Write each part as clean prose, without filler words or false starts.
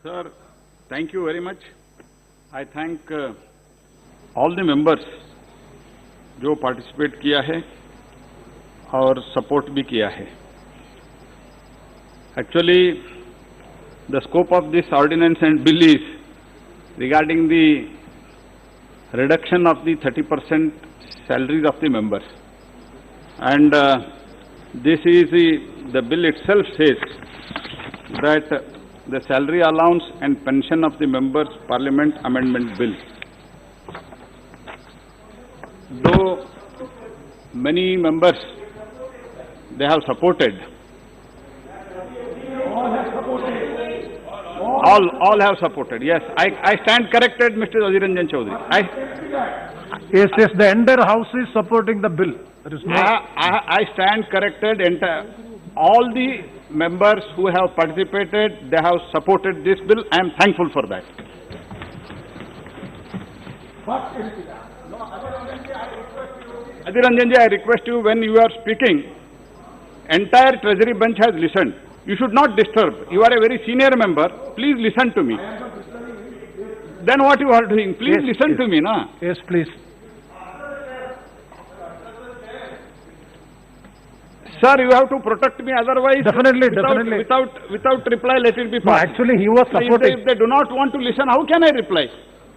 Sir, thank you very much. I thank all the members जो participate किया है और support भी किया है. Actually, the scope of this ordinance and bill is regarding the reduction of the 30% salaries of the members, and this is the bill itself says that the salary allowance and pension of the members parliament amendment bill. Though many members they have supported, all have supported. Yes, I stand corrected, Mr. Azir Ranjan Chaudhary. Yes, the entire house is supporting the bill. There is no. I stand corrected. All the members who have participated, they have supported this bill. I am thankful for that. Azir Ranjan ji, I request you, when you are speaking, entire treasury bench has listened. You should not disturb. You are a very senior member. Please listen to me. Then what you are doing? Please listen to me, na? Yes, please. Sir, you have to protect me, otherwise... Definitely. Without reply, let it be passed. No, actually, he was supporting... If they do not want to listen, how can I reply?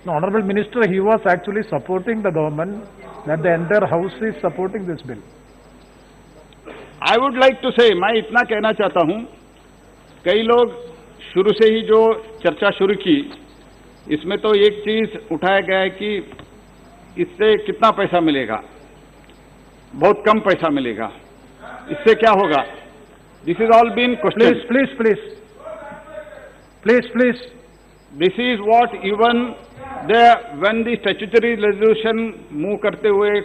No, Honorable Minister, he was actually supporting the government, that the entire house is supporting this bill. I would like to say, मैं इतना कहना चाहता हूँ, कई लोग शुरू से ही जो चर्चा शुरू की, इसमें तो एक चीज उठाया गया है कि इससे कितना पैसा मिलेगा, बहुत कम पैसा मिलेगा, इससे क्या होगा? This is all been questioned. Please. This is what even when the statutory resolution move करते हुए,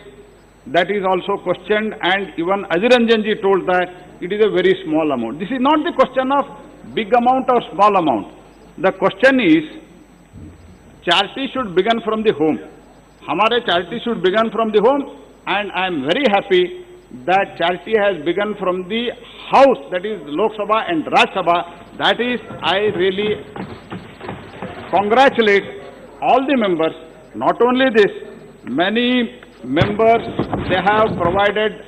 that is also questioned, and even Azir Ranjan ji told that it is a very small amount. This is not the question of big amount or small amount. The question is, charity should begin from the home. हमारे charity should begin from the home, and I am very happy that charity has begun from the house, that is Lok Sabha and Raj Sabha. That is, I really congratulate all the members. Not only this, many members, they have provided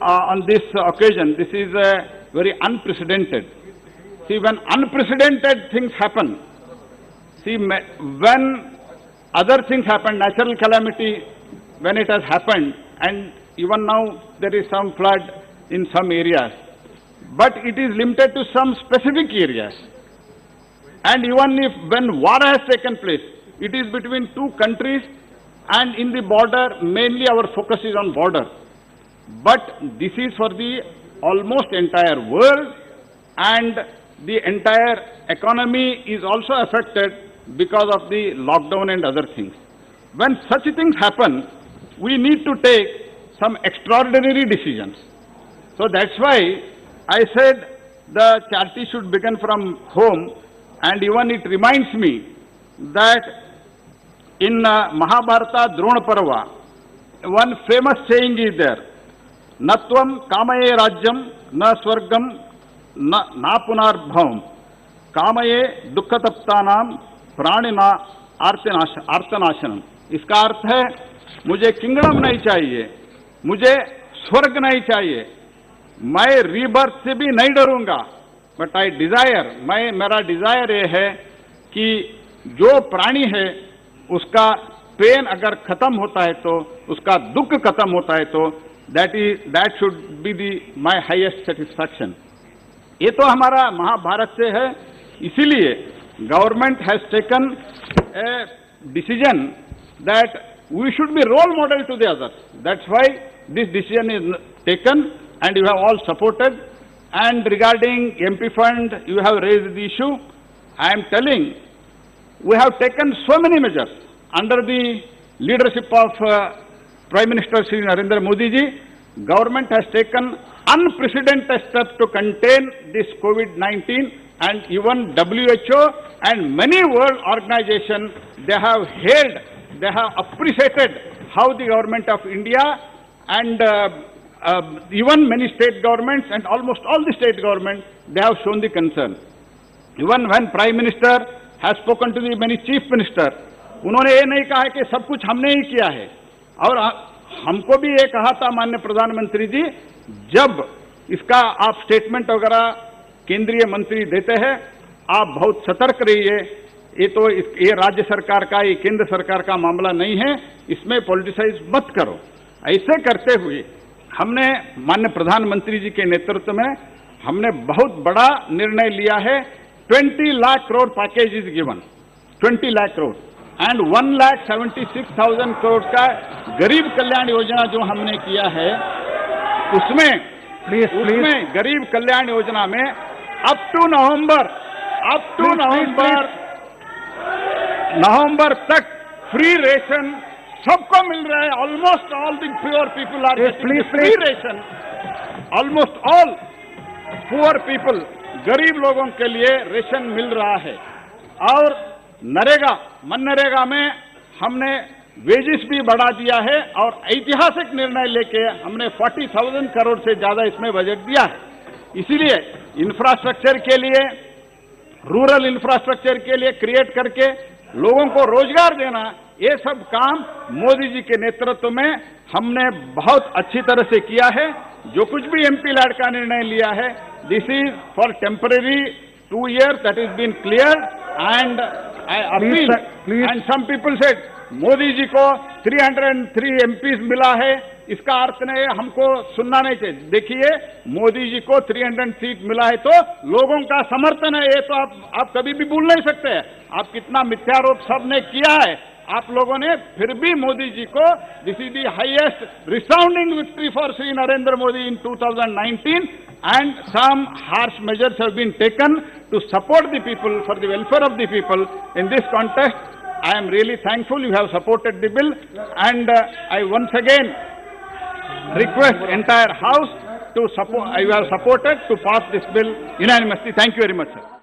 on this occasion. This is very unprecedented. See, when unprecedented things happen, see, when other things happen, natural calamity, when it has happened, and even now there is some flood in some areas, but it is limited to some specific areas. And even if when war has taken place, it is between two countries, and in the border, mainly our focus is on border. But this is for the almost entire world, and the entire economy is also affected because of the lockdown and other things. When such things happen, we need to take some extraordinary decisions. So that's why I said the charity should begin from home, and even it reminds me that in Mahabharata Drona Parva, one famous saying is there, Natvam kamaye rajyam na swargam na punarbhavam kamaye dukkataptanam pranina artanashanam. इसका अर्थ है, मुझे kingdom नहीं चाहिए, मुझे स्वर्ग नहीं चाहिए, मैं रीबर्थ से भी नहीं डरूंगा, बट आई डिजायर, मेरा डिजायर ये है कि जो प्राणी है उसका पेन अगर खत्म होता है तो, उसका दुख खत्म होता है तो, that should be my highest satisfaction. ये तो हमारा महाभारत से है, इसीलिए government has taken a decision that we should be role model to the others. That's why this decision is taken, and you have all supported. And regarding MP fund, you have raised the issue. I am telling, we have taken so many measures under the leadership of Prime Minister Shri Narendra Modi ji. Government has taken unprecedented steps to contain this COVID-19, and even WHO and many world organizations, they have hailed, they have appreciated how the government of India and even many state governments and almost all the state governments, they have shown the concern. Even when Prime Minister has spoken to the many Chief Minister, उन्होंने ये नहीं कहा कि सब कुछ हमने ही किया है। और हमको भी ये कहा था माननीय प्रधानमंत्री जी, जब इसका आप स्टेटमेंट वगैरह केंद्रीय मंत्री देते हैं, आप बहुत सतर्क रहिए। ये राज्य सरकार का, ये केंद्र सरकार का मामला नहीं है, इसमें पॉलिटिसाइज मत करो। ऐसे करते हुए हमने माननीय प्रधानमंत्री जी के नेतृत्व में हमने बहुत बड़ा निर्णय लिया है। 20 lakh crore package is given, 20 lakh crore and 1,76,000 crore का गरीब कल्याण योजना जो हमने किया है, उसमें गरीब कल्याण योजना में अप टू नवंबर तक फ्री रेशन सबको मिल रहा है। Almost all the poor people are getting free ration, almost all poor people, गरीब लोगों के लिए रेशन मिल रहा है। और मनरेगा में हमने वेजेस भी बढ़ा दिया है और ऐतिहासिक निर्णय लेके हमने 40,000 करोड़ से ज्यादा इसमें बजट दिया है। इसीलिए इंफ्रास्ट्रक्चर के लिए, रूरल इंफ्रास्ट्रक्चर के लिए क्रिएट करके लोगों को रोजगार देना, ये सब काम मोदी जी के नेतृत्व में हमने बहुत अच्छी तरह से किया है। जो कुछ भी एमपी लैड का निर्णय लिया है, this is for temporary 2 years that is been cleared and I appeal and some people said Modi ji को 303 MPs मिला है, इसका अर्थ नहीं, हमको सुनना नहीं चाहिए। देखिए, मोदी जी को 300 सीट मिला है तो लोगों का समर्थन है, ये तो आप कभी भी भूल नहीं सकते। आप कितना मिथ्यारोप सबने किया है, आप लोगों ने फिर भी मोदी जी को, this is the highest resounding victory for Shri Narendra Modi in 2019 and some harsh measures have been taken to support the people, for the welfare of the people. In this context, I am really thankful you have supported the bill, and I once again request entire House to support. You have supported to pass this bill unanimously. Thank you very much, sir.